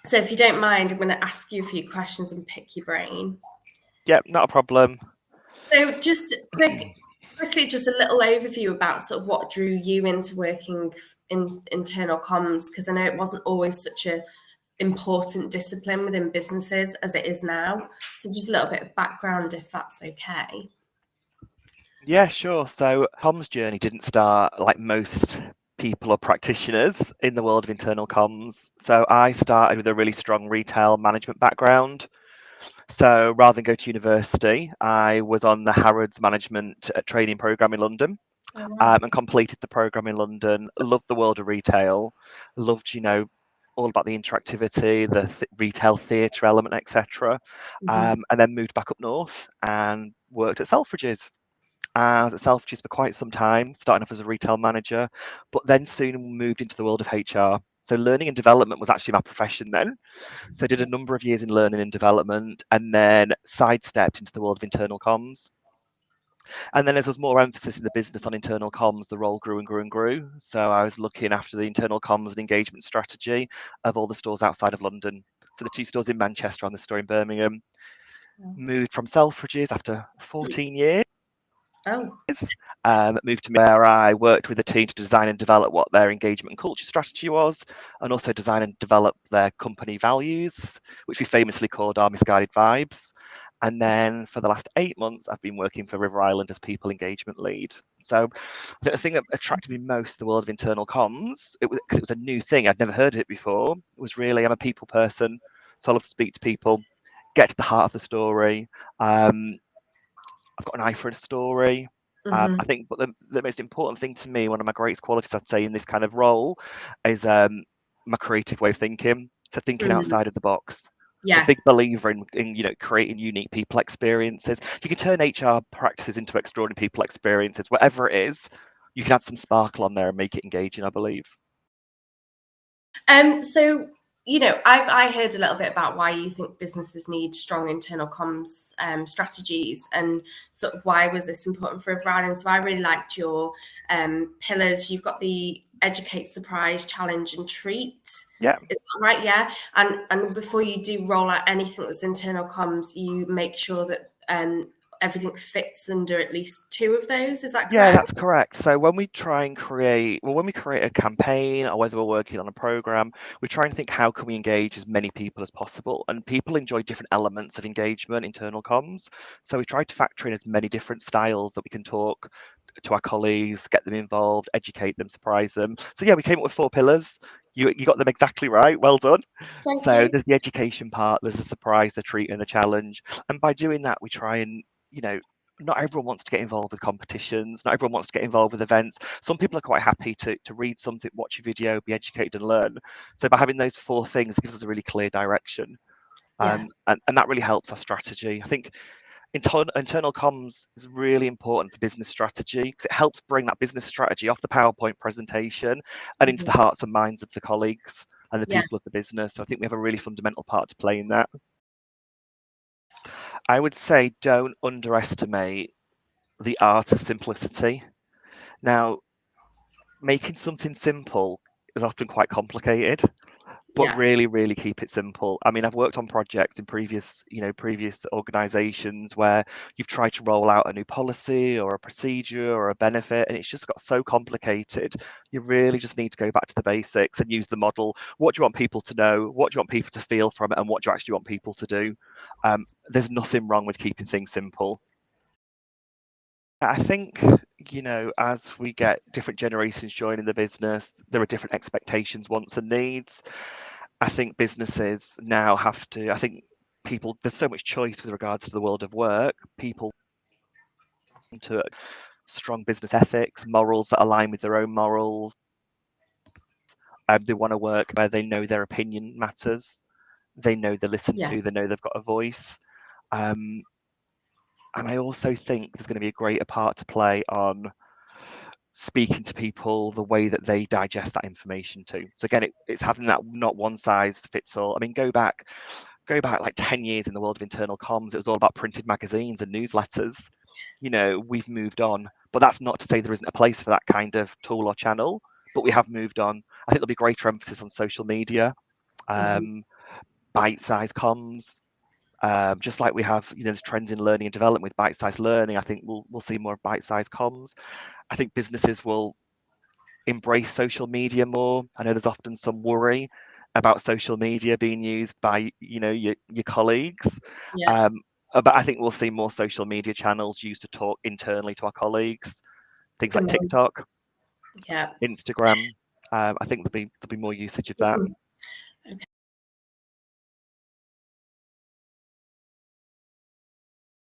So if you don't mind, I'm going to ask you a few questions and pick your brain. Yep, not a problem. So just quickly, just a little overview about sort of what drew you into working in internal comms, because I know it wasn't always such a important discipline within businesses as it is now. So just a little bit of background, if that's okay. Yeah, sure. So comms journey didn't start like most people or practitioners in the world of internal comms. So I started with a really strong retail management background. So rather than go to university, I was on the Harrods management training program in London, Oh, wow. and completed the program in London. Loved the world of retail. Loved, all about the interactivity, the retail theatre element, etc. Mm-hmm. And then moved back up north and worked at Selfridges. I was at Selfridges for quite some time, starting off as a retail manager, but then soon moved into the world of HR. So learning and development was actually my profession then. So I did a number of years in learning and development, and then sidestepped into the world of internal comms. And then as there was more emphasis in the business on internal comms, the role grew and grew and grew. So I was looking after the internal comms and engagement strategy of all the stores outside of London. So the two stores in Manchester and the store in Birmingham. Moved from Selfridges after 14 years. Oh, Moved to where I worked with a team to design and develop what their engagement and culture strategy was, and also design and develop their company values, which we famously called our Missguided vibes. And then for the last 8 months, I've been working for River Island as people engagement lead. So the thing that attracted me most to the world of internal comms, because it was a new thing, I'd never heard of it before, was really, I'm a people person, so I love to speak to people, get to the heart of the story. I've got an eye for a story. mm-hmm. I think, but the most important thing to me, one of my greatest qualities, I'd say, in this kind of role, is my creative way of thinking. So thinking Mm-hmm. outside of the box. I'm a Yeah. big believer in creating unique people experiences. You can turn HR practices into extraordinary people experiences, whatever it is. You can add some sparkle on there and make it engaging, I believe. So I heard a little bit about why you think businesses need strong internal comms strategies, and sort of why was this important for River Island. So I really liked your pillars. You've got the educate, surprise, challenge, and treat. Yeah. Is that right? Yeah. And before you do roll out anything that's internal comms, you make sure that everything fits under at least two of those. Is that Yeah, correct? that's correct. So when we try and create, well, when we create a campaign or whether we're working on a program, we try and think how can we engage as many people as possible. And people enjoy different elements of engagement, internal comms. So we try to factor in as many different styles that we can talk to our colleagues, get them involved, educate them, surprise them. So yeah, we came up with 4 pillars. You got them exactly right. Well done. Thank So you. there's the education part, there's the surprise, the treat, and the challenge. And by doing that, we try and not everyone wants to get involved with competitions. Not everyone wants to get involved with events. Some people are quite happy to read something, watch a video, be educated and learn. So by having those 4 things, it gives us a really clear direction. Yeah. And that really helps our strategy. I think internal comms is really important for business strategy because it helps bring that business strategy off the PowerPoint presentation and into the hearts and minds of the colleagues and the Yeah. people of the business. So I think we have a really fundamental part to play in that. I would say don't underestimate the art of simplicity. Now, making something simple is often quite complicated, but Yeah. really, really keep it simple. I mean, I've worked on projects in previous organizations where you've tried to roll out a new policy or a procedure or a benefit, and it's just got so complicated. You really just need to go back to the basics and use the model. What do you want people to know? What do you want people to feel from it? And what do you actually want people to do? There's nothing wrong with keeping things simple. I think, as we get different generations joining the business, there are different expectations, wants, and needs. I think businesses now have to, I think there's so much choice with regards to the world of work. People want to strong business ethics, morals that align with their own morals. They want to work where they know their opinion matters. They know they're listened Yeah. to. They know they've got a voice. And I also think there's going to be a greater part to play on speaking to people the way that they digest that information too. So again, it's having that not one size fits all. I mean, go back like 10 years in the world of internal comms, it was all about printed magazines and newsletters. We've moved on, but that's not to say there isn't a place for that kind of tool or channel, but we have moved on. I think there'll be greater emphasis on social media. Mm-hmm. Um, bite-sized comms. Just like we have, there's trends in learning and development with bite-sized learning. I think we'll see more bite-sized comms. I think businesses will embrace social media more. I know there's often some worry about social media being used by your colleagues. Yeah. But I think we'll see more social media channels used to talk internally to our colleagues. Things like TikTok, Yeah. Instagram. I think there'll be more usage of that. Okay.